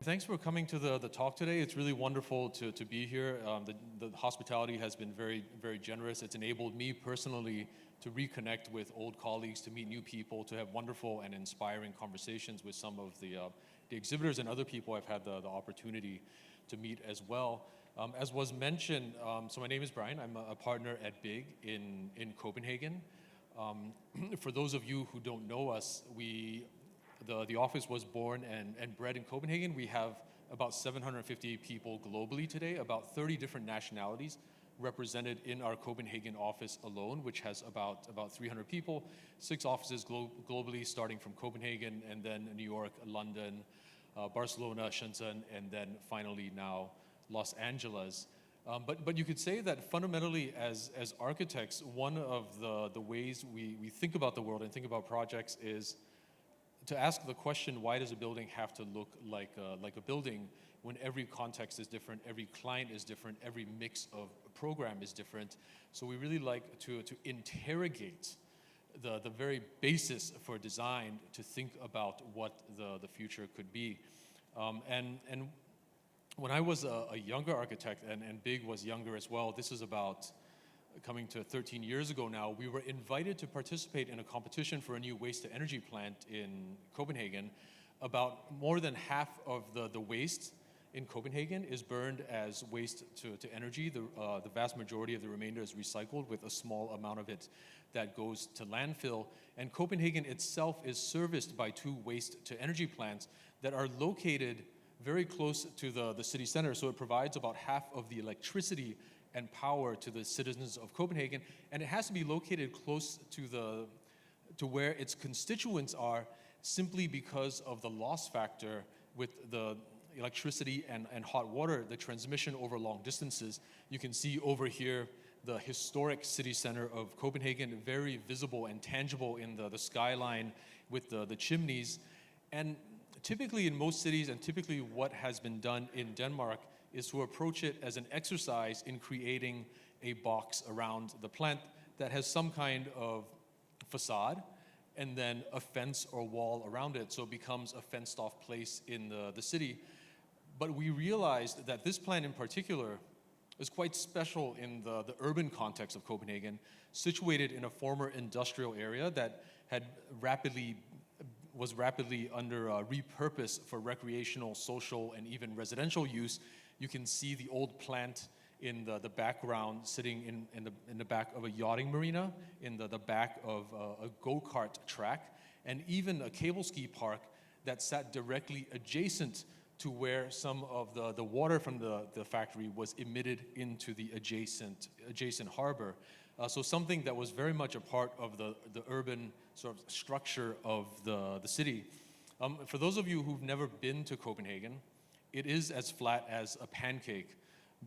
Thanks for coming to the talk today. It's really wonderful to be here. The hospitality has been very, very generous. It's enabled me personally to reconnect with old colleagues, to meet new people, to have wonderful and inspiring conversations with some of the exhibitors and other people I've had the opportunity to meet as well. As was mentioned, so my name is Brian. I'm a partner at BIG in Copenhagen. For those of you who don't know us, the office was born and bred in Copenhagen. We have about 750 people globally today, about 30 different nationalities represented in our Copenhagen office alone, which has about 300 people, 6 offices globally, starting from Copenhagen, and then New York, London, Barcelona, Shenzhen, and then finally now Los Angeles. But you could say that fundamentally as architects, one of the ways we think about the world and think about projects is to ask the question, why does a building have to look like a building when every context is different, every client is different, every mix of program is different? So we really like to interrogate the very basis for design to think about what the future could be. And when I was a younger architect, and BIG was younger as well, this is about coming to 13 years ago now, we were invited to participate in a competition for a new waste-to-energy plant in Copenhagen. About more than half of the waste in Copenhagen is burned as waste to energy. The vast majority of the remainder is recycled, with a small amount of it that goes to landfill. And Copenhagen itself is serviced by 2 waste-to-energy plants that are located very close to the city center, so it provides about half of the electricity and power to the citizens of Copenhagen, and it has to be located close to where its constituents are, simply because of the loss factor with the electricity and hot water, the transmission over long distances. You can see over here the historic city center of Copenhagen, very visible and tangible in the skyline with the chimneys. And typically in most cities, and typically what has been done in Denmark, is to approach it as an exercise in creating a box around the plant that has some kind of facade and then a fence or wall around it, so it becomes a fenced-off place in the city. But we realized that this plant in particular is quite special in the urban context of Copenhagen, situated in a former industrial area that was rapidly under repurpose for recreational, social, and even residential use. You can see the old plant in the background, sitting in the back of a yachting marina, in the back of a go-kart track, and even a cable ski park that sat directly adjacent to where some of the water from the factory was emitted into the adjacent harbor. So something that was very much a part of the urban sort of structure of the city. For those of you who've never been to Copenhagen, it is as flat as a pancake,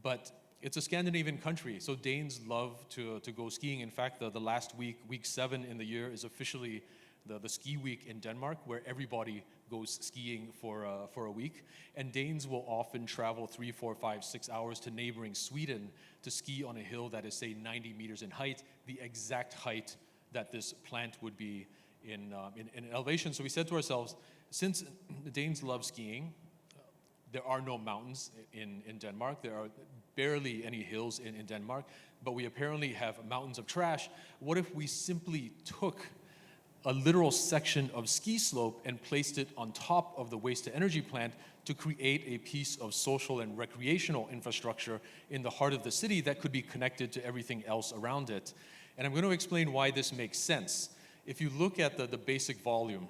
but it's a Scandinavian country, so Danes love to go skiing. In fact, the last week 7 in the year, is officially the ski week in Denmark, where everybody goes skiing for a week. And Danes will often travel 3, 4, 5, 6 hours to neighboring Sweden to ski on a hill that is, say, 90 meters in height, the exact height that this plant would be in elevation. So we said to ourselves, since the Danes love skiing, there are no mountains in Denmark. There are barely any hills in Denmark, but we apparently have mountains of trash. What if we simply took a literal section of ski slope and placed it on top of the waste-to-energy plant to create a piece of social and recreational infrastructure in the heart of the city that could be connected to everything else around it? And I'm going to explain why this makes sense. If you look at the basic volume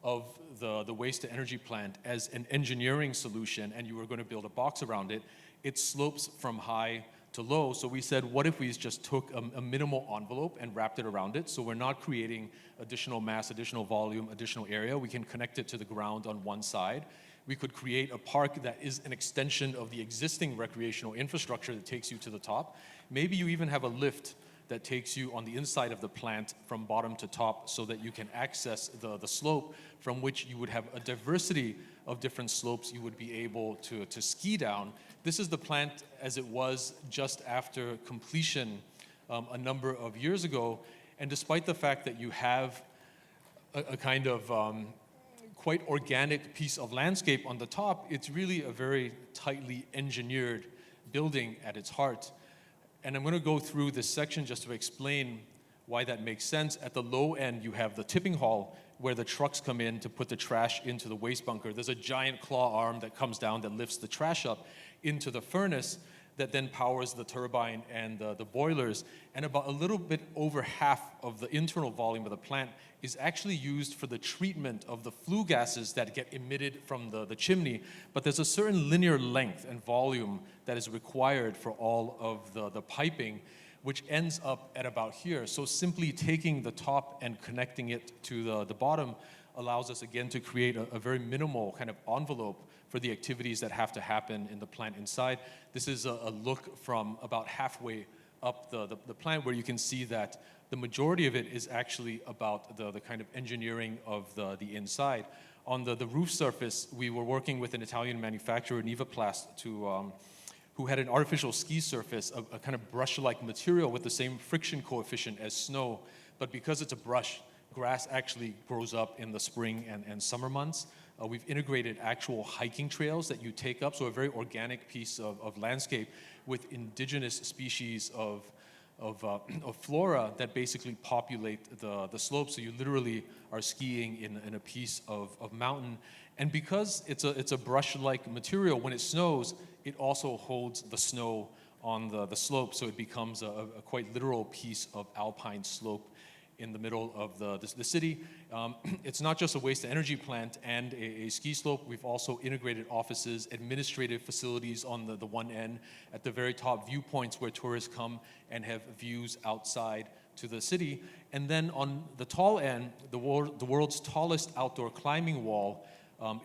of the waste-to-energy plant as an engineering solution, and you were going to build a box around it, it slopes from high to low. So we said, what if we just took a minimal envelope and wrapped it around it, so we're not creating additional mass, additional volume, additional area. We can connect it to the ground on one side. We could create a park that is an extension of the existing recreational infrastructure that takes you to the top. Maybe you even have a lift that takes you on the inside of the plant from bottom to top, so that you can access the slope, from which you would have a diversity of different slopes you would be able to ski down. This is the plant as it was just after completion a number of years ago. And despite the fact that you have a kind of quite organic piece of landscape on the top, it's really a very tightly engineered building at its heart. And I'm going to go through this section just to explain why that makes sense. At the low end, you have the tipping hall, where the trucks come in to put the trash into the waste bunker. There's a giant claw arm that comes down that lifts the trash up into the furnace that then powers the turbine and the boilers. And about a little bit over half of the internal volume of the plant is actually used for the treatment of the flue gases that get emitted from the chimney. But there's a certain linear length and volume that is required for all of the piping, which ends up at about here. So simply taking the top and connecting it to the bottom allows us again to create a very minimal kind of envelope for the activities that have to happen in the plant inside. This is a look from about halfway up the plant, where you can see that the majority of it is actually about the kind of engineering of the inside. On the roof surface, we were working with an Italian manufacturer, Nevaplast, who had an artificial ski surface, a kind of brush-like material with the same friction coefficient as snow. But because it's a brush, grass actually grows up in the spring and summer months. We've integrated actual hiking trails that you take up, so a very organic piece of landscape with indigenous species of flora that basically populate the slopes. So you literally are skiing in a piece of mountain. And because it's a brush-like material, when it snows, it also holds the snow on the slope, so it becomes a quite literal piece of alpine slope in the middle of the city. It's not just a waste-to-energy plant and a ski slope. We've also integrated offices, administrative facilities on the one end, at the very top viewpoints where tourists come and have views outside to the city. And then on the tall end, the world's tallest outdoor climbing wall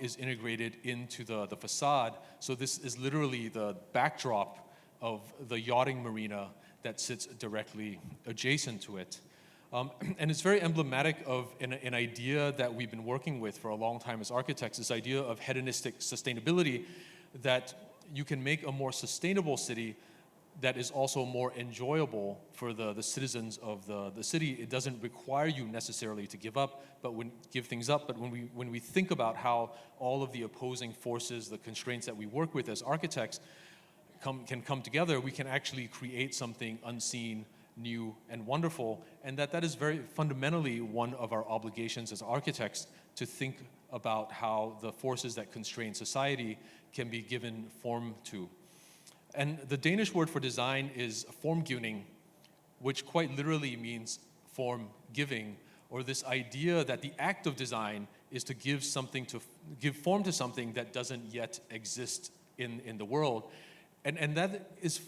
is integrated into the facade. So this is literally the backdrop of the yachting marina that sits directly adjacent to it. And it's very emblematic of an idea that we've been working with for a long time as architects, this idea of hedonistic sustainability, that you can make a more sustainable city that is also more enjoyable for the citizens of the city. It doesn't require you necessarily to give things up, but when we think about how all of the opposing forces, the constraints that we work with as architects can come together, we can actually create something unseen, new, and wonderful, and that is very fundamentally one of our obligations as architects, to think about how the forces that constrain society can be given form to. And the Danish word for design is formgivning, which quite literally means form giving, or this idea that the act of design is to give form to something that doesn't yet exist in the world. And that is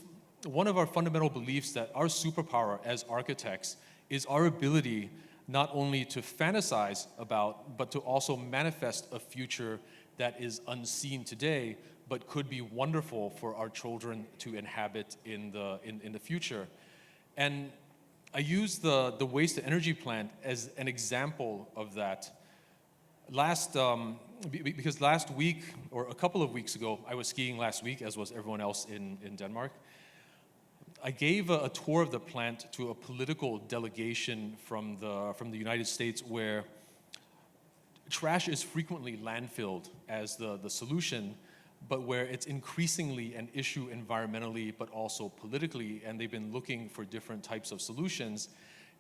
one of our fundamental beliefs, that our superpower as architects is our ability not only to fantasize about, but to also manifest a future that is unseen today, but could be wonderful for our children to inhabit in the future. And I use the waste-to-energy plant as an example of that. Because last week, or a couple of weeks ago, I was skiing last week, as was everyone else in Denmark. I gave a tour of the plant to a political delegation from the United States, where trash is frequently landfilled as the solution, but where it's increasingly an issue environmentally, but also politically, and they've been looking for different types of solutions.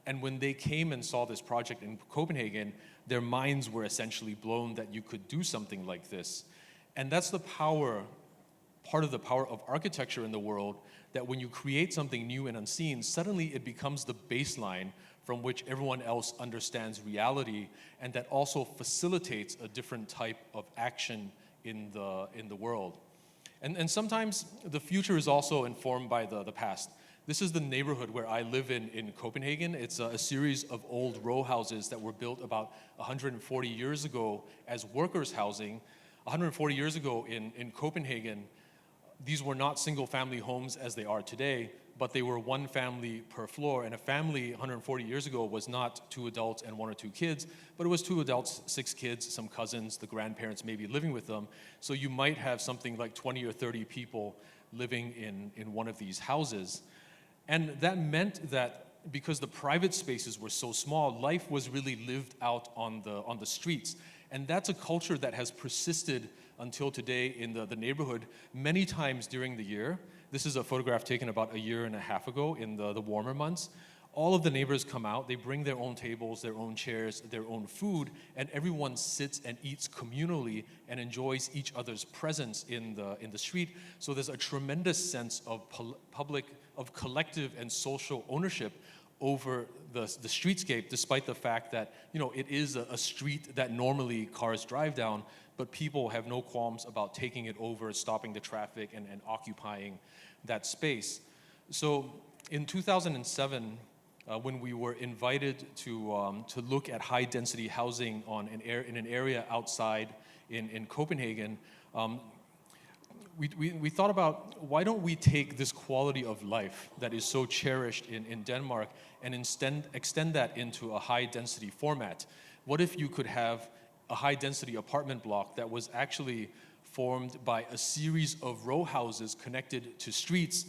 And when they came and saw this project in Copenhagen, their minds were essentially blown that you could do something like this. And that's part of the power of architecture in the world, that when you create something new and unseen, suddenly it becomes the baseline from which everyone else understands reality, and that also facilitates a different type of action in the world. And sometimes the future is also informed by the past. This is the neighborhood where I live in Copenhagen. It's a series of old row houses that were built about 140 years ago as workers' housing. 140 years ago in Copenhagen, these were not single-family homes as they are today, but they were one family per floor. And a family 140 years ago was not 2 adults and 1 or 2 kids, but it was 2 adults, 6 kids, some cousins, the grandparents maybe living with them. So you might have something like 20 or 30 people living in one of these houses. And that meant that because the private spaces were so small, life was really lived out on the streets. And that's a culture that has persisted until today in the neighborhood many times during the year. This is a photograph taken about a year and a half ago in the warmer months. All of the neighbors come out, they bring their own tables, their own chairs, their own food, and everyone sits and eats communally and enjoys each other's presence in the street. So there's a tremendous sense of collective and social ownership over the streetscape, despite the fact that, you know, it is a street that normally cars drive down, but people have no qualms about taking it over, stopping the traffic, and occupying that space. So in 2007, when we were invited to look at high-density housing in an area outside in Copenhagen, we thought about, why don't we take this quality of life that is so cherished in Denmark and extend that into a high-density format? What if you could have a high-density apartment block that was actually formed by a series of row houses connected to streets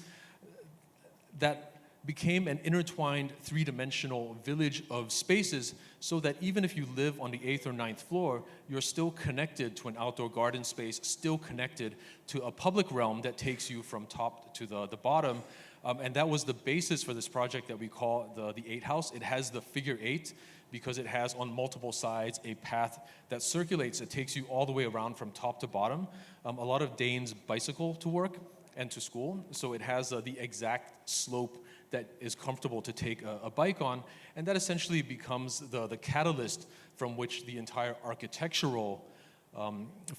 that became an intertwined three-dimensional village of spaces, so that even if you live on the 8th or 9th floor, you're still connected to an outdoor garden space, still connected to a public realm that takes you from top to the bottom. And that was the basis for this project that we call the 8 House. It has the figure 8 because it has on multiple sides a path that circulates. It takes you all the way around from top to bottom. A lot of Danes bicycle to work and to school, so it has the exact slope that is comfortable to take a bike on, and that essentially becomes the catalyst from which the entire architectural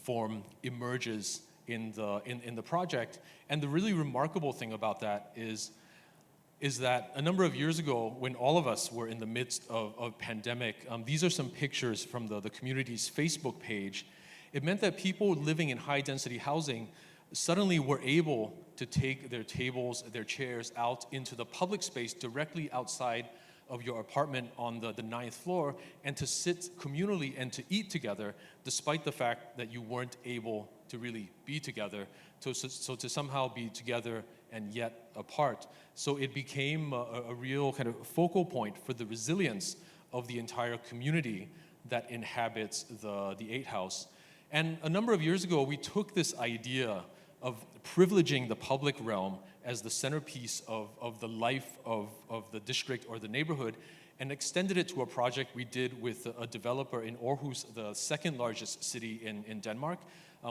form emerges in the project. And the really remarkable thing about that is that a number of years ago, when all of us were in the midst of pandemic, these are some pictures from the community's Facebook page. It meant that people living in high-density housing suddenly were able to take their tables, their chairs out into the public space directly outside of your apartment on the 9th floor, and to sit communally and to eat together, despite the fact that you weren't able to really be together, so to somehow be together and yet apart. So it became a real kind of focal point for the resilience of the entire community that inhabits the 8 House. And a number of years ago, we took this idea of privileging the public realm as the centerpiece of the life of the district or the neighborhood, and extended it to a project we did with a developer in Aarhus, the second largest city in Denmark.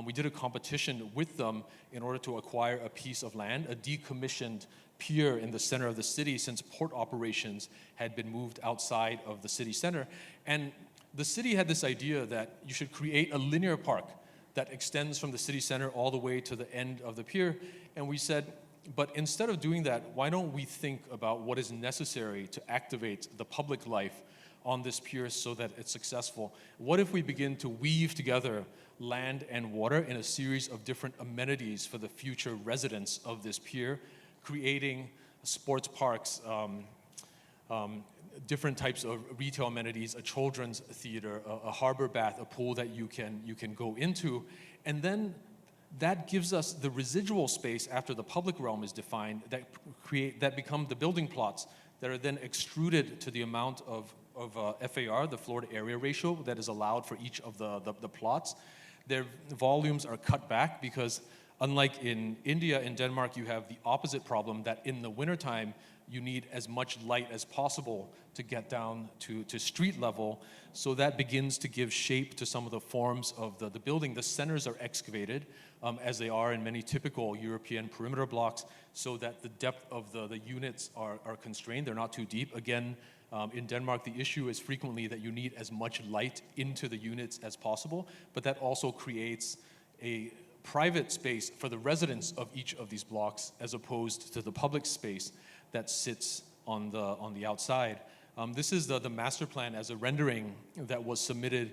We did a competition with them in order to acquire a piece of land, a decommissioned pier in the center of the city, since port operations had been moved outside of the city center. And the city had this idea that you should create a linear park that extends from the city center all the way to the end of the pier. And we said, but instead of doing that, why don't we think about what is necessary to activate the public life on this pier so that it's successful? What if we begin to weave together land and water in a series of different amenities for the future residents of this pier, creating sports parks, different types of retail amenities, a children's theater, a harbor bath, a pool that you can go into, and then that gives us the residual space after the public realm is defined that become the building plots that are then extruded to the amount of FAR, the floor to area ratio, that is allowed for each of the plots. Their volumes are cut back because, unlike in India, in Denmark, you have the opposite problem that in the wintertime, you need as much light as possible to get down to street level. So that begins to give shape to some of the forms of the building. The centers are excavated, as they are in many typical European perimeter blocks, so that the depth of the units are constrained. They're not too deep. Again, in Denmark, the issue is frequently that you need as much light into the units as possible, but that also creates a private space for the residents of each of these blocks, as opposed to the public space that sits on the outside. This is the master plan as a rendering that was submitted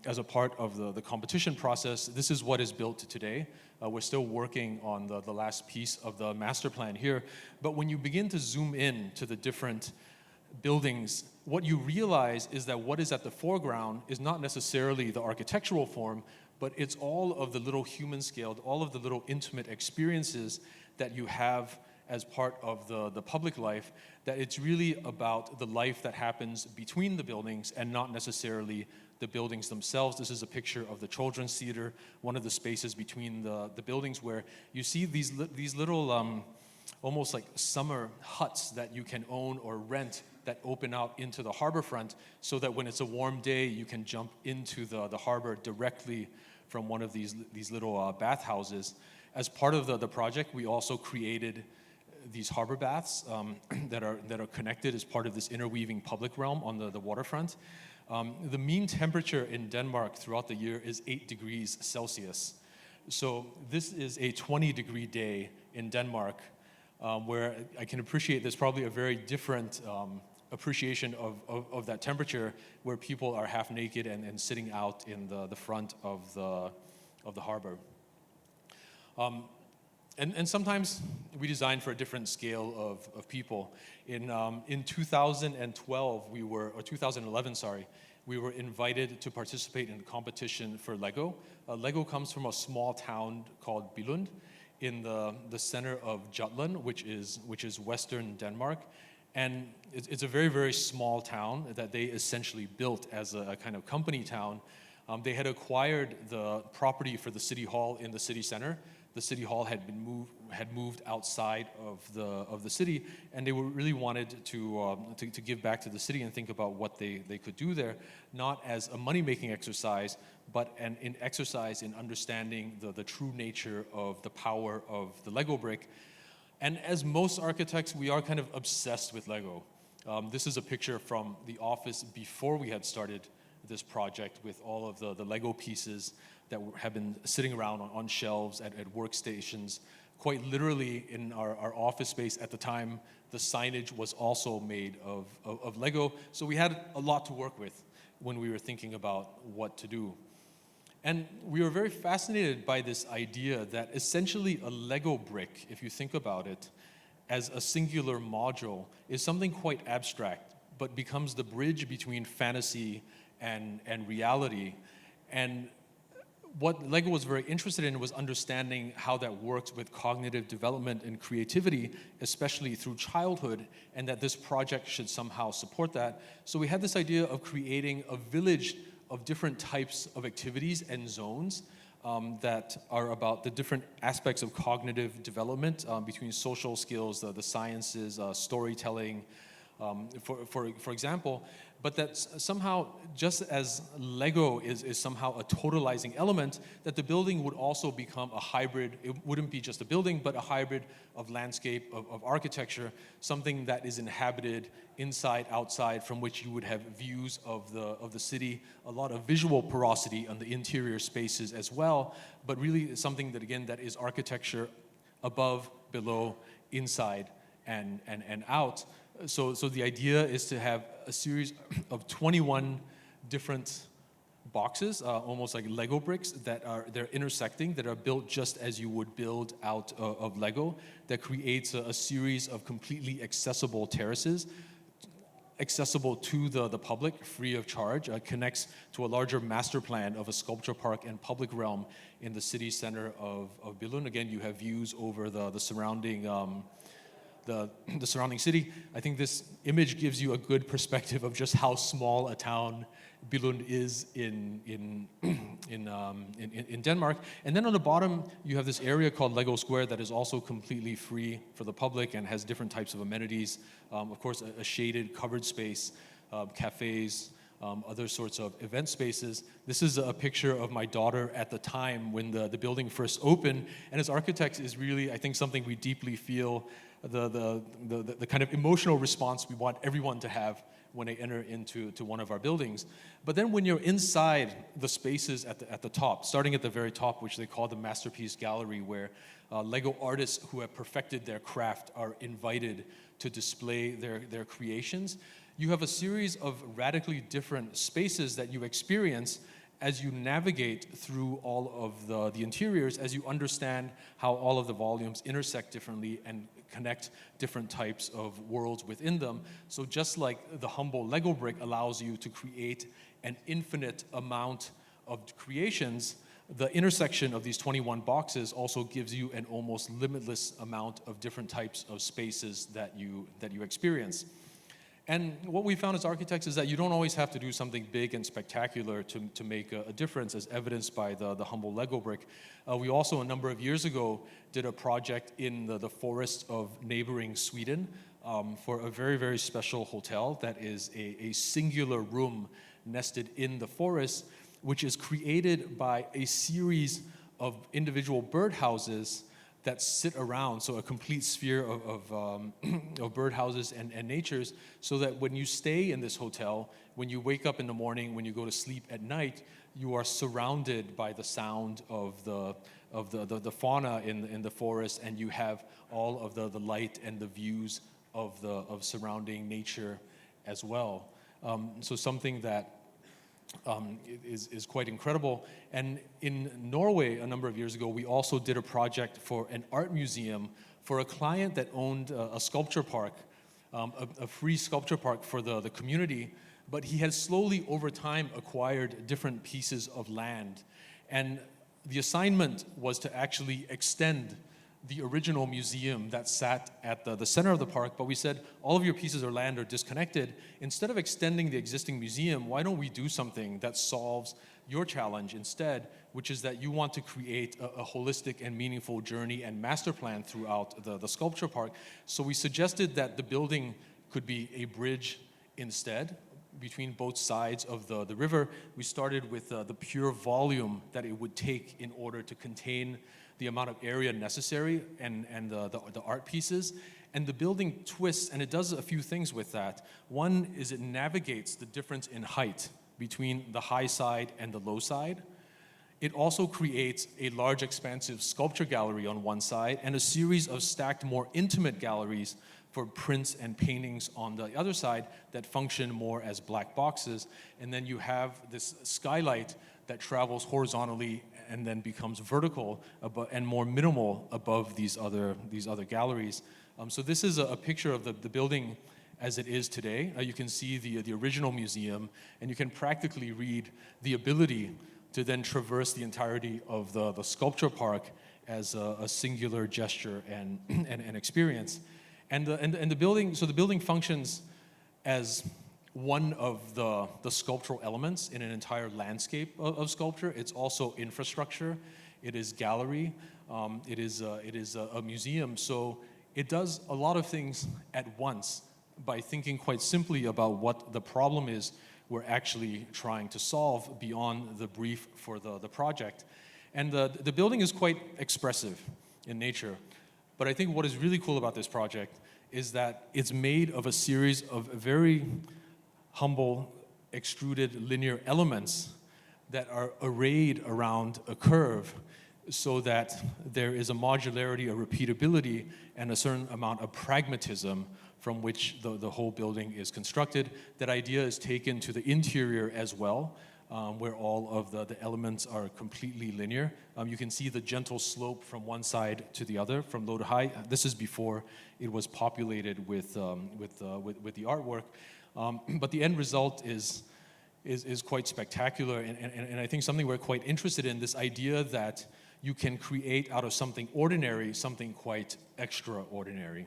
as a part of the competition process. This is what is built today. We're still working on the last piece of the master plan here. But when you begin to zoom in to the different buildings, what you realize is that what is at the foreground is not necessarily the architectural form, but it's all of the little human scaled, all of the little intimate experiences that you have as part of the public life, that it's really about the life that happens between the buildings and not necessarily the buildings themselves. This is a picture of the children's theater, one of the spaces between the buildings where you see these little almost like summer huts that you can own or rent that open out into the harbor front, so that when it's a warm day, you can jump into the harbor directly from one of these little bathhouses. As part of the project, we also created these harbor baths that are connected as part of this interweaving public realm on the waterfront. The mean temperature in Denmark throughout the year is 8 degrees Celsius. So this is a 20-degree day in Denmark, where I can appreciate there's probably a very different appreciation of that temperature, where people are half naked and sitting out in the front of the harbor. And sometimes we design for a different scale of people. In 2012, 2011, we were invited to participate in a competition for Lego. Lego comes from a small town called Billund in the center of Jutland, which is western Denmark. And it's a very, very small town that they essentially built as a kind of company town. They had acquired the property for the city hall in the city center. The city hall had moved outside of the city, and they really wanted to give back to the city and think about what they could do there, not as a money-making exercise, but an exercise in understanding the true nature of the power of the Lego brick. And as most architects, we are kind of obsessed with Lego. This is a picture from the office before we had started this project, with all of the Lego pieces that have been sitting around on shelves at workstations. Quite literally, in our office space at the time, the signage was also made of Lego. So we had a lot to work with when we were thinking about what to do. And we were very fascinated by this idea that essentially a Lego brick, if you think about it, as a singular module, is something quite abstract, but becomes the bridge between fantasy and reality. And what Lego was very interested in was understanding how that works with cognitive development and creativity, especially through childhood, and that this project should somehow support that. So we had this idea of creating a village of different types of activities and zones that are about the different aspects of cognitive development between social skills, the sciences, storytelling, for example, but that somehow, just as Lego is somehow a totalizing element, that the building would also become a hybrid. It wouldn't be just a building, but a hybrid of landscape, of architecture, something that is inhabited inside, outside, from which you would have views of the city, a lot of visual porosity on the interior spaces as well, but really something that, again, that is architecture above, below, inside, and out. So the idea is to have a series of 21 different boxes, almost like Lego bricks, they're intersecting, that are built just as you would build out of Lego, that creates a series of completely accessible terraces, accessible to the public, free of charge, connects to a larger master plan of a sculpture park and public realm in the city center of Billund. Again, you have views over the surrounding the surrounding city. I think this image gives you a good perspective of just how small a town Billund is in Denmark. And then on the bottom, you have this area called Lego Square that is also completely free for the public and has different types of amenities. Of course, a shaded, covered space, cafes, other sorts of event spaces. This is a picture of my daughter at the time when the building first opened. And as architects is really, I think, something we deeply feel, the kind of emotional response we want everyone to have when they enter into one of our buildings. But then when you're inside the spaces at the top, starting at the very top, which they call the Masterpiece Gallery, where Lego artists who have perfected their craft are invited to display their creations, you have a series of radically different spaces that you experience as you navigate through all of the interiors, as you understand how all of the volumes intersect differently and connect different types of worlds within them. So just like the humble Lego brick allows you to create an infinite amount of creations, the intersection of these 21 boxes also gives you an almost limitless amount of different types of spaces that you experience. And what we found as architects is that you don't always have to do something big and spectacular to make a difference, as evidenced by the humble Lego brick. We also, a number of years ago, did a project in the forests of neighboring Sweden for a very, very special hotel that is a singular room nested in the forest, which is created by a series of individual birdhouses that sit around, so a complete sphere of birdhouses and natures, so that when you stay in this hotel, when you wake up in the morning, when you go to sleep at night, you are surrounded by the sound of the fauna in the forest, and you have all of the light and the views of surrounding nature as well. So something that is quite incredible. And in Norway, a number of years ago, we also did a project for an art museum for a client that owned a sculpture park, a free sculpture park for the community, but he had slowly over time acquired different pieces of land. And the assignment was to actually extend the original museum that sat at the center of the park, but we said, all of your pieces of land are disconnected. Instead of extending the existing museum, why don't we do something that solves your challenge instead, which is that you want to create a holistic and meaningful journey and master plan throughout the sculpture park. So we suggested that the building could be a bridge instead between both sides of the river. We started with the pure volume that it would take in order to contain the amount of area necessary and the art pieces. And the building twists, and it does a few things with that. One is it navigates the difference in height between the high side and the low side. It also creates a large expansive sculpture gallery on one side and a series of stacked more intimate galleries for prints and paintings on the other side that function more as black boxes. And then you have this skylight that travels horizontally and then becomes vertical and more minimal above these other galleries. So this is a picture of the building as it is today. You can see the original museum, and you can practically read the ability to then traverse the entirety of the sculpture park as a singular gesture and experience. And the building, so the building functions as one of the sculptural elements in an entire landscape of sculpture. It's also infrastructure. It is gallery. It is a museum. So it does a lot of things at once by thinking quite simply about what the problem is we're actually trying to solve beyond the brief for the project. And the building is quite expressive in nature. But I think what is really cool about this project is that it's made of a series of very humble, extruded linear elements that are arrayed around a curve so that there is a modularity, a repeatability, and a certain amount of pragmatism from which the whole building is constructed. That idea is taken to the interior as well, where all of the elements are completely linear. You can see the gentle slope from one side to the other, from low to high. This is before it was populated with the artwork. But the end result is quite spectacular, and I think something we're quite interested in, this idea that you can create out of something ordinary something quite extraordinary.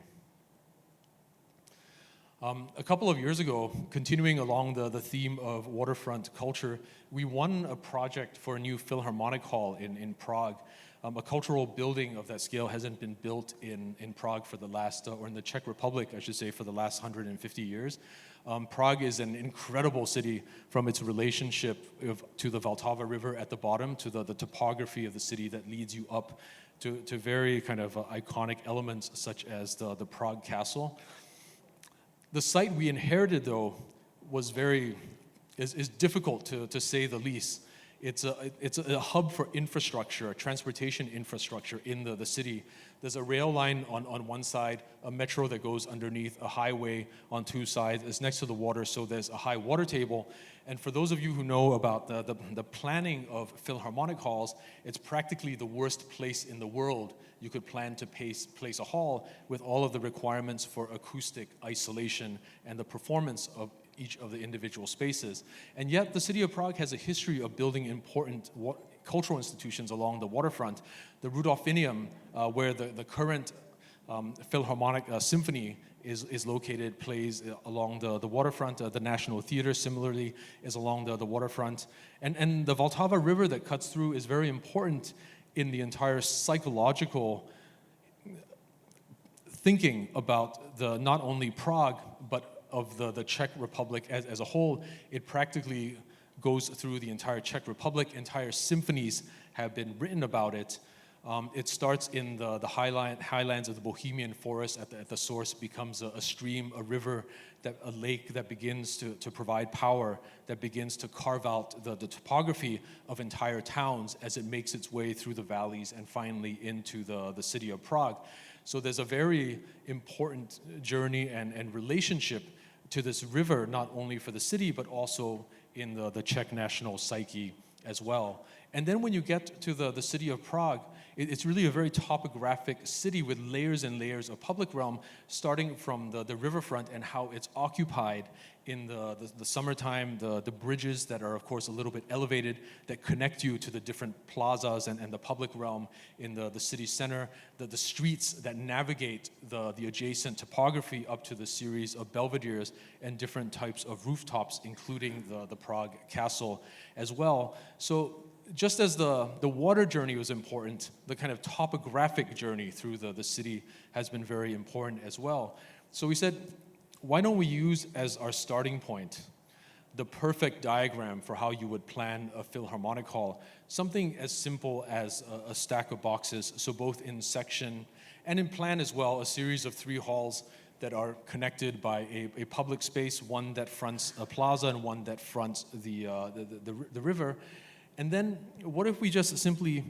A couple of years ago, continuing along the theme of waterfront culture, we won a project for a new Philharmonic Hall in Prague. A cultural building of that scale hasn't been built in Prague for the last, or in the Czech Republic, I should say, for the last 150 years. Prague is an incredible city from its relationship to the Vltava River at the bottom, to the topography of the city that leads you up to very kind of iconic elements such as the Prague Castle. The site we inherited, though, is difficult to say the least. It's a hub for infrastructure, transportation infrastructure in the city. There's a rail line on one side, a metro that goes underneath, a highway on two sides. It's next to the water, so there's a high water table. And for those of you who know about the planning of Philharmonic halls, it's practically the worst place in the world you could plan to place a hall, with all of the requirements for acoustic isolation and the performance of each of the individual spaces. And yet the city of Prague has a history of building important cultural institutions along the waterfront. The Rudolfineum, where the current Philharmonic Symphony is located, plays along the waterfront. The National Theater, similarly, is along the waterfront. And the Vltava River that cuts through is very important in the entire psychological thinking about not only Prague, but of the Czech Republic as a whole. It practically goes through the entire Czech Republic. Entire symphonies have been written about it. It starts in the highlands of the Bohemian forest. At the source becomes a stream, a river, a lake that begins to provide power, that begins to carve out the topography of entire towns as it makes its way through the valleys and finally into the city of Prague. So there's a very important journey and relationship to this river, not only for the city, but also in the Czech national psyche as well. And then when you get to the city of Prague, it's really a very topographic city with layers and layers of public realm, starting from the riverfront and how it's occupied in the summertime, the bridges that are, of course, a little bit elevated that connect you to the different plazas and the public realm in the city center, the streets that navigate the adjacent topography up to the series of belvederes and different types of rooftops, including the Prague Castle as well. So just as the water journey was important, the kind of topographic journey through the city has been very important as well. So we said, why don't we use as our starting point the perfect diagram for how you would plan a Philharmonic Hall, something as simple as a stack of boxes, so both in section and in plan as well, a series of 3 halls that are connected by a public space, one that fronts a plaza and one that fronts the river. And then what if we just simply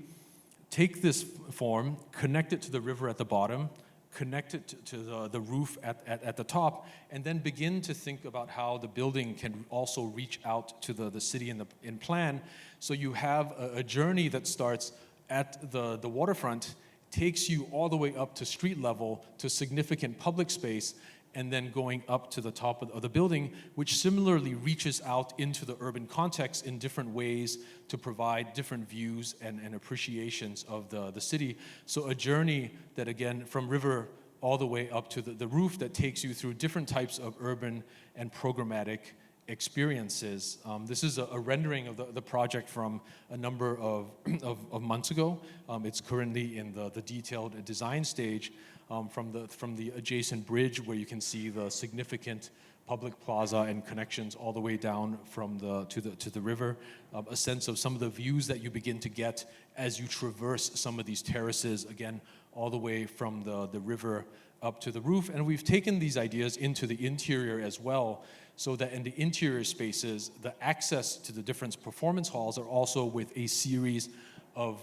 take this form, connect it to the river at the bottom, connect it to the roof at the top, and then begin to think about how the building can also reach out to the city in plan. So you have a journey that starts at the waterfront, takes you all the way up to street level to significant public space, and then going up to the top of the building, which similarly reaches out into the urban context in different ways to provide different views and appreciations of the city. So a journey that, again, from river all the way up to the roof that takes you through different types of urban and programmatic experiences. This is a rendering of the project from a number of months ago. It's currently in the detailed design stage. From the adjacent bridge where you can see the significant public plaza and connections all the way down to the river, a sense of some of the views that you begin to get as you traverse some of these terraces, again, all the way from the river up to the roof. And we've taken these ideas into the interior as well, so that in the interior spaces, the access to the different performance halls are also with a series of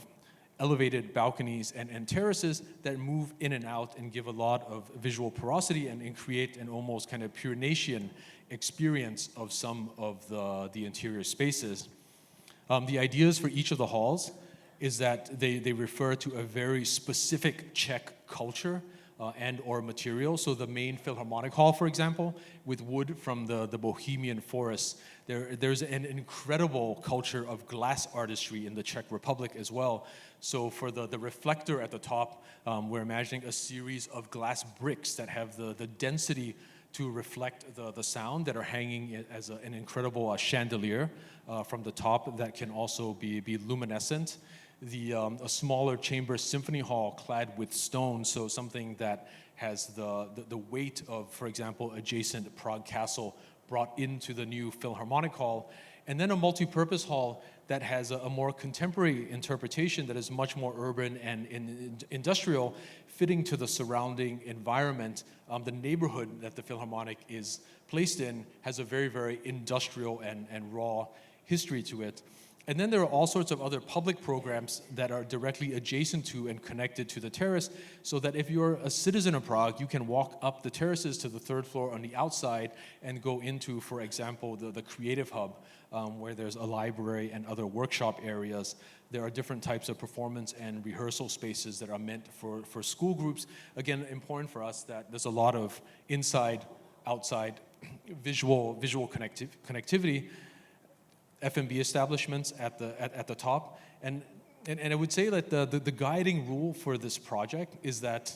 elevated balconies and terraces that move in and out and give a lot of visual porosity and create an almost kind of Pyrenean experience of some of the interior spaces. The ideas for each of the halls is that they refer to a very specific Czech culture and or material. So the main Philharmonic Hall, for example, with wood from the Bohemian forest, there's an incredible culture of glass artistry in the Czech Republic as well. So for the reflector at the top, we're imagining a series of glass bricks that have the density to reflect the sound, that are hanging as an incredible chandelier from the top that can also be luminescent. A smaller chamber symphony hall clad with stone, so something that has the weight of, for example, adjacent Prague Castle brought into the new Philharmonic Hall. And then a multi-purpose hall that has a more contemporary interpretation that is much more urban and industrial, fitting to the surrounding environment. The neighborhood that the Philharmonic is placed in has a very, very industrial and raw history to it. And then there are all sorts of other public programs that are directly adjacent to and connected to the terrace, so that if you're a citizen of Prague, you can walk up the terraces to the 3rd floor on the outside and go into, for example, the Creative Hub, where there's a library and other workshop areas. There are different types of performance and rehearsal spaces that are meant for school groups. Again, important for us that there's a lot of inside, outside visual connectivity. F&B establishments at the top, and I would say that the guiding rule for this project is that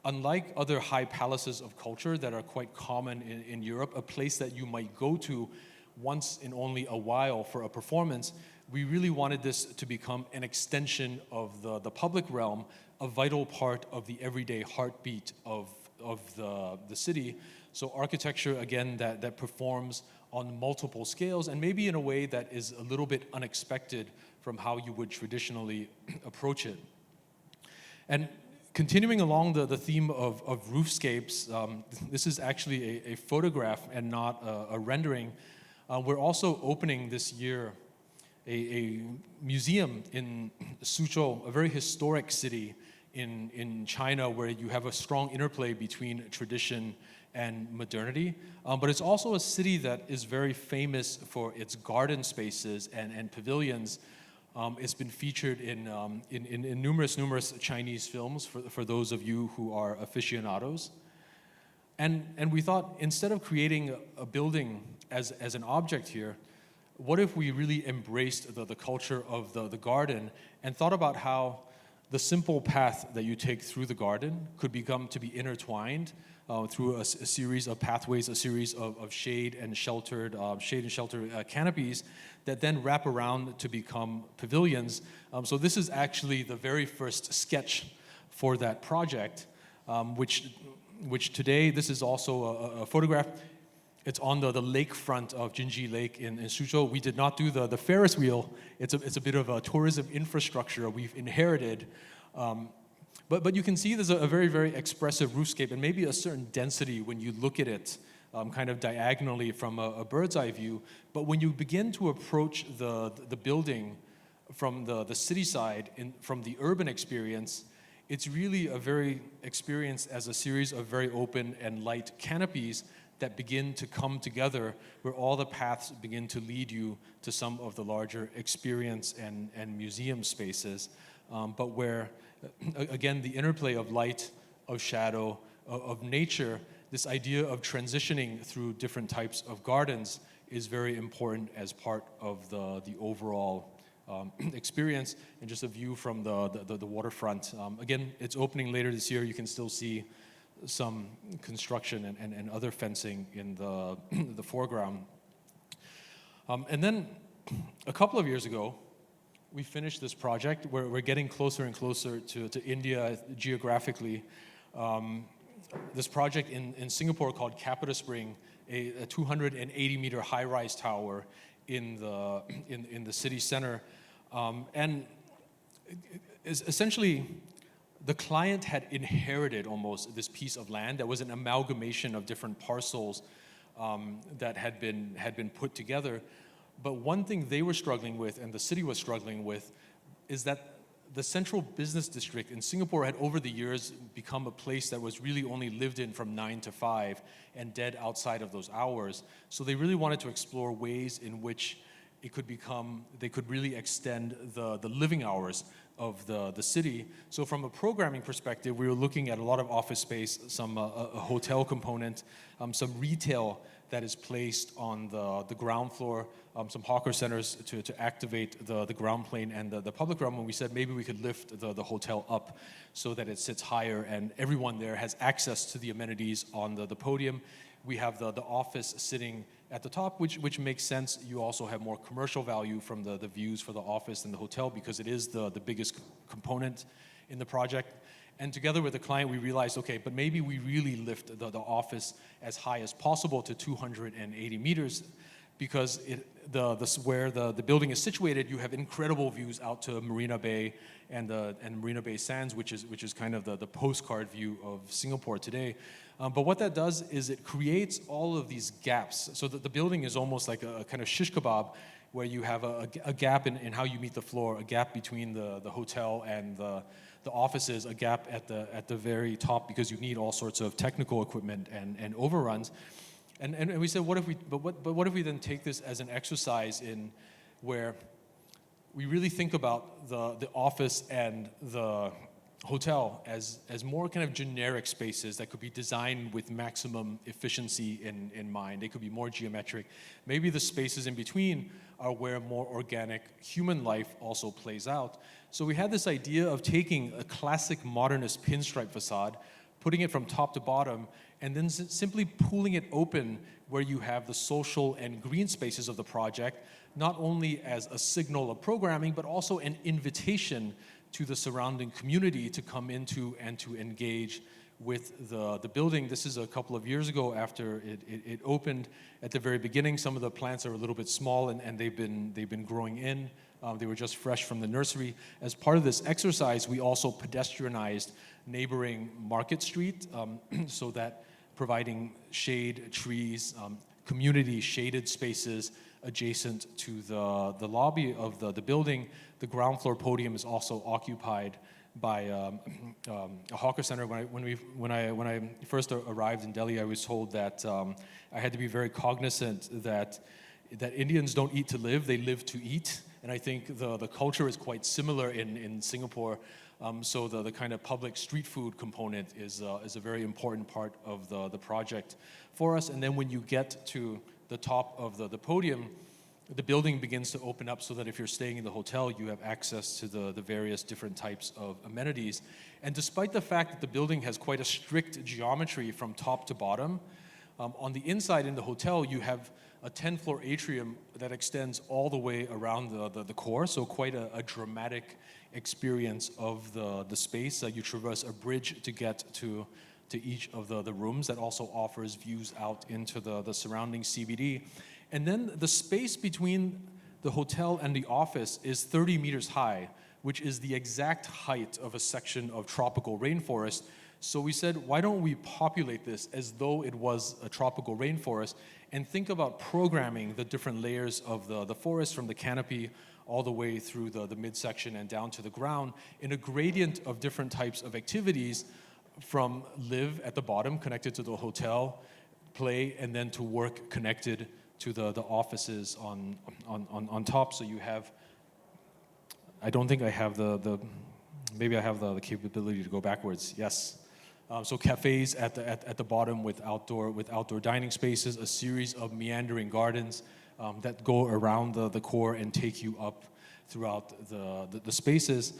unlike other high palaces of culture that are quite common in Europe, a place that you might go to once in only a while for a performance, we really wanted this to become an extension of the public realm, a vital part of the everyday heartbeat of the city. So architecture, again, that performs on multiple scales, and maybe in a way that is a little bit unexpected from how you would traditionally approach it. And continuing along the theme of roofscapes, this is actually a photograph and not a rendering. We're also opening this year a museum in Suzhou, a very historic city in China, where you have a strong interplay between tradition and modernity. But it's also a city that is very famous for its garden spaces and pavilions. It's been featured in numerous Chinese films for those of you who are aficionados. And we thought, instead of creating a building as an object here, what if we really embraced the culture of the garden and thought about how the simple path that you take through the garden could become to be intertwined through a series of pathways, a series of shade and shelter canopies that then wrap around to become pavilions. So this is actually the very first sketch for that project, which today, this is also a photograph. It's on the lakefront of Jinji Lake in Suzhou. We did not do the Ferris wheel. It's a bit of a tourism infrastructure we've inherited. But you can see there's a very, very expressive roofscape and maybe a certain density when you look at it kind of diagonally from a bird's eye view. But when you begin to approach the building from the city side, from the urban experience, it's really a very experience as a series of very open and light canopies that begin to come together, where all the paths begin to lead you to some of the larger experience and museum spaces, but where, again, the interplay of light, of shadow, of nature, this idea of transitioning through different types of gardens is very important as part of the overall experience, and just a view from the waterfront. Again, it's opening later this year. You can still see some construction and other fencing in the foreground. And then a couple of years ago, we finished this project. We're getting closer and closer to India geographically. This project in Singapore called Capita Spring, a 280-meter high-rise tower in the city center. And essentially, the client had inherited almost this piece of land that was an amalgamation of different parcels that had been put together. But one thing they were struggling with, and the city was struggling with, is that the central business district in Singapore had over the years become a place that was really only lived in from 9 to 5 and dead outside of those hours. So they really wanted to explore ways in which they could really extend the living hours of the city. So from a programming perspective, we were looking at a lot of office space, some a hotel component, some retail that is placed on the ground floor, some hawker centers to activate the ground plane and the public realm. And we said maybe we could lift the hotel up so that it sits higher and everyone there has access to the amenities on the podium. We have the office sitting at the top, which makes sense. You also have more commercial value from the views for the office and the hotel because it is the biggest component in the project. And together with the client, we realized, okay, but maybe we really lift the office as high as possible to 280 meters because where the building is situated, you have incredible views out to Marina Bay and Marina Bay Sands, which is kind of the postcard view of Singapore today. But what that does is it creates all of these gaps. So that the building is almost like a kind of shish kebab, where you have a gap in how you meet the floor, a gap between the hotel and the offices, a gap at the very top because you need all sorts of technical equipment and overruns. And we said, what if we then take this as an exercise in where we really think about the office and the hotel as more kind of generic spaces that could be designed with maximum efficiency in mind. They could be more geometric. Maybe the spaces in between are where more organic human life also plays out. So we had this idea of taking a classic modernist pinstripe facade, putting it from top to bottom, and then simply pulling it open where you have the social and green spaces of the project, not only as a signal of programming, but also an invitation to the surrounding community to come into and to engage with the building. This is a couple of years ago after it opened. At the very beginning, some of the plants are a little bit small, and they've been growing in. They were just fresh from the nursery. As part of this exercise, we also pedestrianized neighboring Market Street, so that providing shade, trees, community shaded spaces adjacent to the lobby of the building. The ground floor podium is also occupied by a hawker center. When I first arrived in Delhi, I was told that I had to be very cognizant that Indians don't eat to live; they live to eat. And I think the culture is quite similar in Singapore. So the kind of public street food component is a very important part of the project for us. And then when you get to the top of the podium, the building begins to open up so that if you're staying in the hotel, you have access to the various different types of amenities. And despite the fact that the building has quite a strict geometry from top to bottom, on the inside in the hotel, you have a 10-floor atrium that extends all the way around the core, so quite a dramatic experience of the space. You traverse a bridge to get to each of the rooms that also offers views out into the surrounding CBD. And then the space between the hotel and the office is 30 meters high, which is the exact height of a section of tropical rainforest. So we said, why don't we populate this as though it was a tropical rainforest and think about programming the different layers of the forest from the canopy all the way through the midsection and down to the ground in a gradient of different types of activities, from live at the bottom connected to the hotel, play, and then to work connected to the offices on top. So you have, I don't think I have maybe I have the capability to go backwards. Yes. So cafes at the bottom with outdoor dining spaces, a series of meandering gardens that go around the core and take you up throughout the spaces.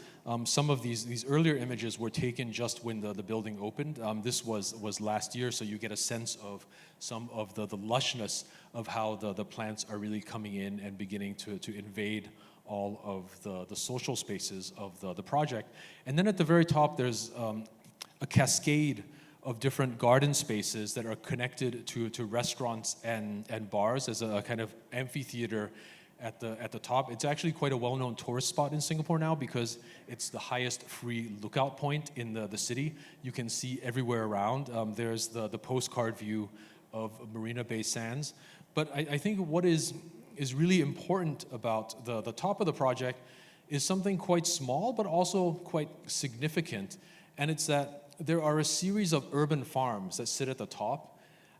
Some of these earlier images were taken just when the building opened. This was last year, so you get a sense of some of the lushness of how the plants are really coming in and beginning to invade all of the social spaces of the project. And then at the very top, there's a cascade of different garden spaces that are connected to restaurants and bars as a kind of amphitheater at the top. It's actually quite a well-known tourist spot in Singapore now because it's the highest free lookout point in the city. You can see everywhere around. There's the postcard view of Marina Bay Sands. But I think what is really important about the top of the project is something quite small but also quite significant. And it's that there are a series of urban farms that sit at the top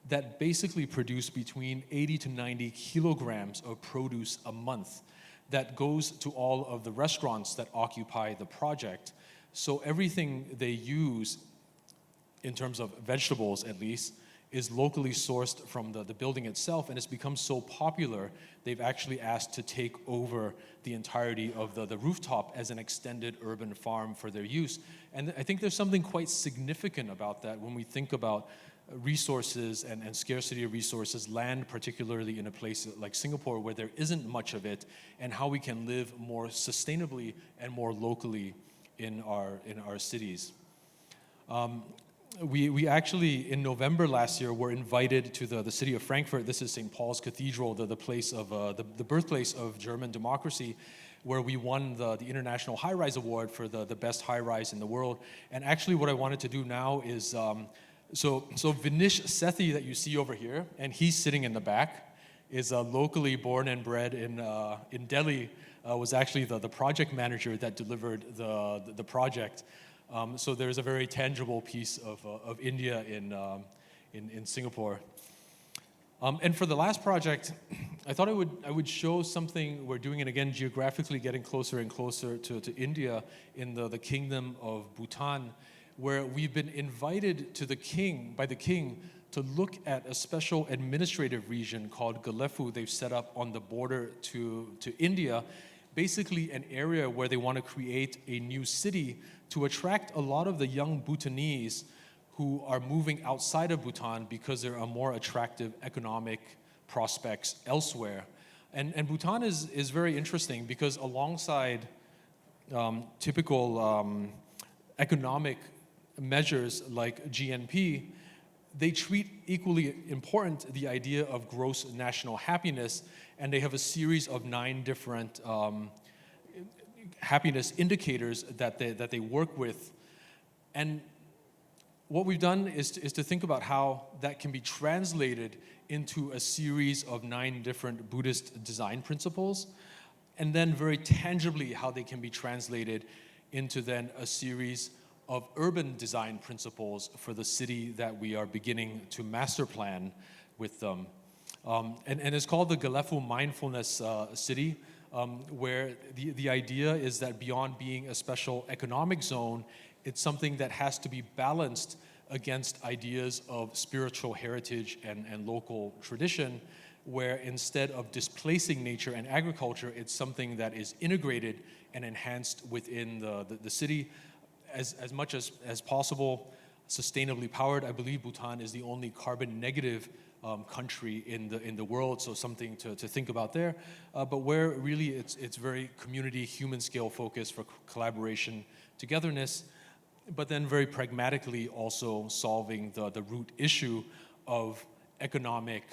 that basically produce between 80 to 90 kilograms of produce a month that goes to all of the restaurants that occupy the project. So everything they use, in terms of vegetables at least, is locally sourced from the building itself, and it's become so popular, they've actually asked to take over the entirety of the rooftop as an extended urban farm for their use. And I think there's something quite significant about that when we think about resources and scarcity of resources, land particularly in a place like Singapore where there isn't much of it, and how we can live more sustainably and more locally in our cities. We actually, in November last year, were invited to the city of Frankfurt. This is St. Paul's Cathedral, the place of the birthplace of German democracy, where we won the International High Rise Award for the best high rise in the world. And actually what I wanted to do now is, so Vinish Sethi that you see over here, and he's sitting in the back, is locally born and bred in Delhi, was actually the project manager that delivered the project. So there's a very tangible piece of India in Singapore. And for the last project, I thought I would show something we're doing, and again, geographically getting closer and closer to India in the Kingdom of Bhutan, where we've been invited by the king to look at a special administrative region called Galefu they've set up on the border to India, basically an area where they want to create a new city to attract a lot of the young Bhutanese who are moving outside of Bhutan because there are more attractive economic prospects elsewhere. And Bhutan is very interesting because alongside typical economic measures like GNP, they treat equally important the idea of gross national happiness, and they have a series of 9 different happiness indicators that they work with. And what we've done is to think about how that can be translated into a series of 9 different Buddhist design principles, and then very tangibly how they can be translated into then a series of urban design principles for the city that we are beginning to master plan with them. And it's called the Galefu Mindfulness City, where the idea is that beyond being a special economic zone, it's something that has to be balanced against ideas of spiritual heritage and local tradition, where instead of displacing nature and agriculture, it's something that is integrated and enhanced within the city as much as possible, sustainably powered. I believe Bhutan is the only carbon negative country in the world, so something to think about there. But where really it's very community, human scale focused for collaboration, togetherness, but then very pragmatically also solving the root issue of economic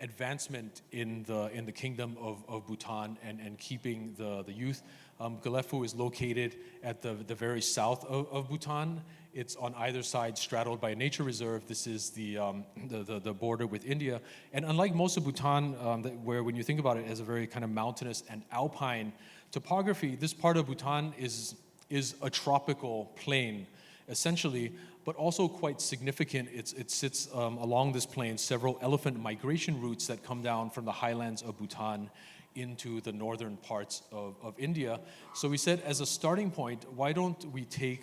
advancement in the kingdom of Bhutan and keeping the youth. Galefu is located at the very south of Bhutan. It's on either side straddled by a nature reserve. This is the border with India. And unlike most of Bhutan, where when you think about it as a very kind of mountainous and alpine topography, this part of Bhutan is a tropical plain, essentially, but also quite significant. It sits along this plain several elephant migration routes that come down from the highlands of Bhutan into the northern parts of India. So we said, as a starting point, why don't we take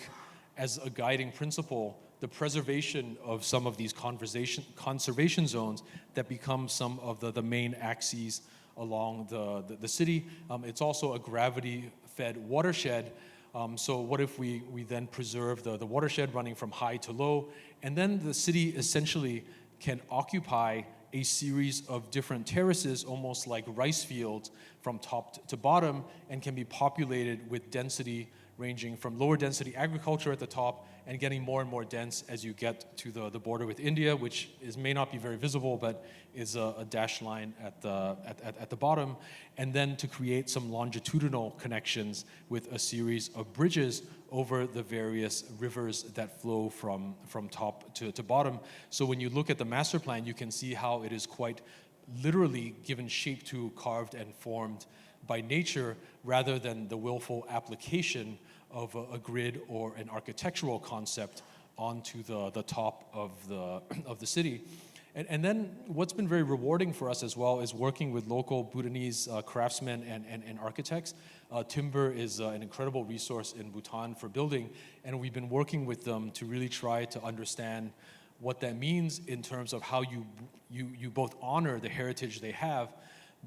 as a guiding principle the preservation of some of these conservation zones that become some of the main axes along the city. It's also a gravity-fed watershed. So what if we then preserve the watershed running from high to low, and then the city essentially can occupy a series of different terraces, almost like rice fields, from top to bottom, and can be populated with density ranging from lower density agriculture at the top and getting more and more dense as you get to the border with India, which may not be very visible, but is a dashed line at the bottom, and then to create some longitudinal connections with a series of bridges over the various rivers that flow from top to bottom. So when you look at the master plan, you can see how it is quite literally given shape to, carved and formed by nature, rather than the willful application of a grid or an architectural concept onto the top of the city. And then what's been very rewarding for us as well is working with local Bhutanese craftsmen and architects. Timber is an incredible resource in Bhutan for building, and we've been working with them to really try to understand what that means in terms of how you both honor the heritage they have,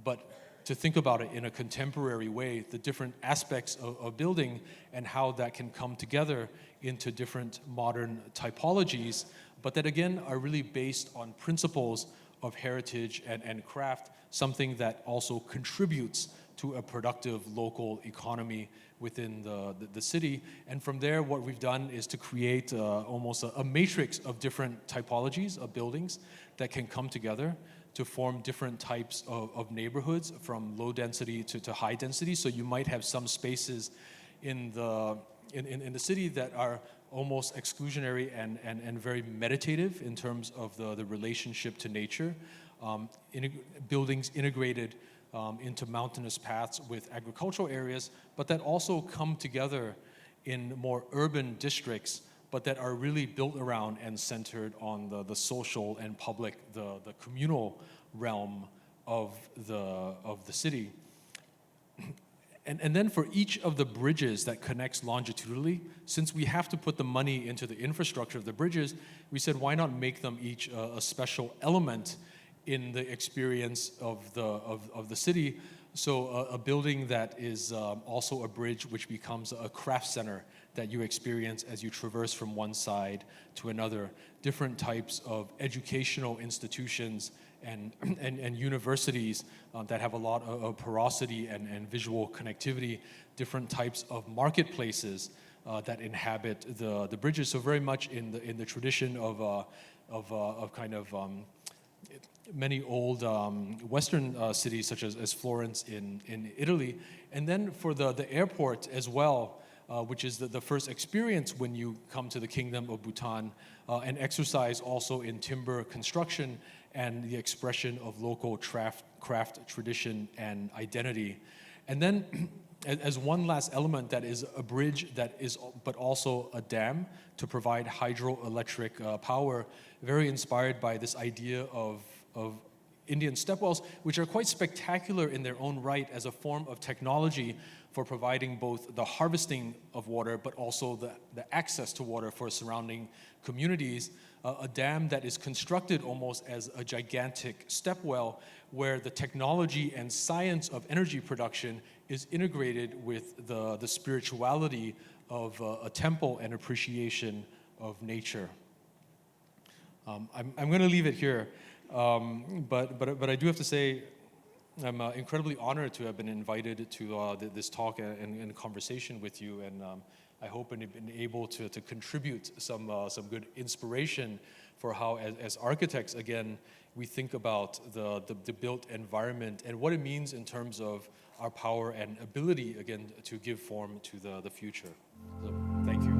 but to think about it in a contemporary way, the different aspects of building and how that can come together into different modern typologies, but that again are really based on principles of heritage and craft, something that also contributes to a productive local economy within the city. And from there, what we've done is to create almost a matrix of different typologies of buildings that can come together to form different types of neighborhoods, from low density to high density. So you might have some spaces in the city that are almost exclusionary and very meditative in terms of the relationship to nature. Buildings integrated into mountainous paths with agricultural areas, but that also come together in more urban districts, but that are really built around and centered on the social and public, the communal realm of the city. And then for each of the bridges that connects longitudinally, since we have to put the money into the infrastructure of the bridges, we said, why not make them each a special element in the experience of the city? So a building that is also a bridge, which becomes a craft center that you experience as you traverse from one side to another. Different types of educational institutions and universities that have a lot of porosity and visual connectivity. Different types of marketplaces that inhabit the bridges. So very much in the tradition of kind of many old Western cities, such as Florence in Italy. And then for the airport as well, which is the first experience when you come to the Kingdom of Bhutan, an exercise also in timber construction and the expression of local craft tradition and identity. And then as one last element, that is a bridge that is, but also a dam to provide hydroelectric power, very inspired by this idea of Indian stepwells, which are quite spectacular in their own right as a form of technology for providing both the harvesting of water, but also the access to water for surrounding communities. A dam that is constructed almost as a gigantic stepwell, where the technology and science of energy production is integrated with the spirituality of a temple and appreciation of nature. I'm going to leave it here, but I do have to say I'm incredibly honored to have been invited to this talk and conversation with you, and I hope I've been able to contribute some good inspiration for how, as architects, again, we think about the built environment and what it means in terms of our power and ability, again, to give form to the future. So, thank you.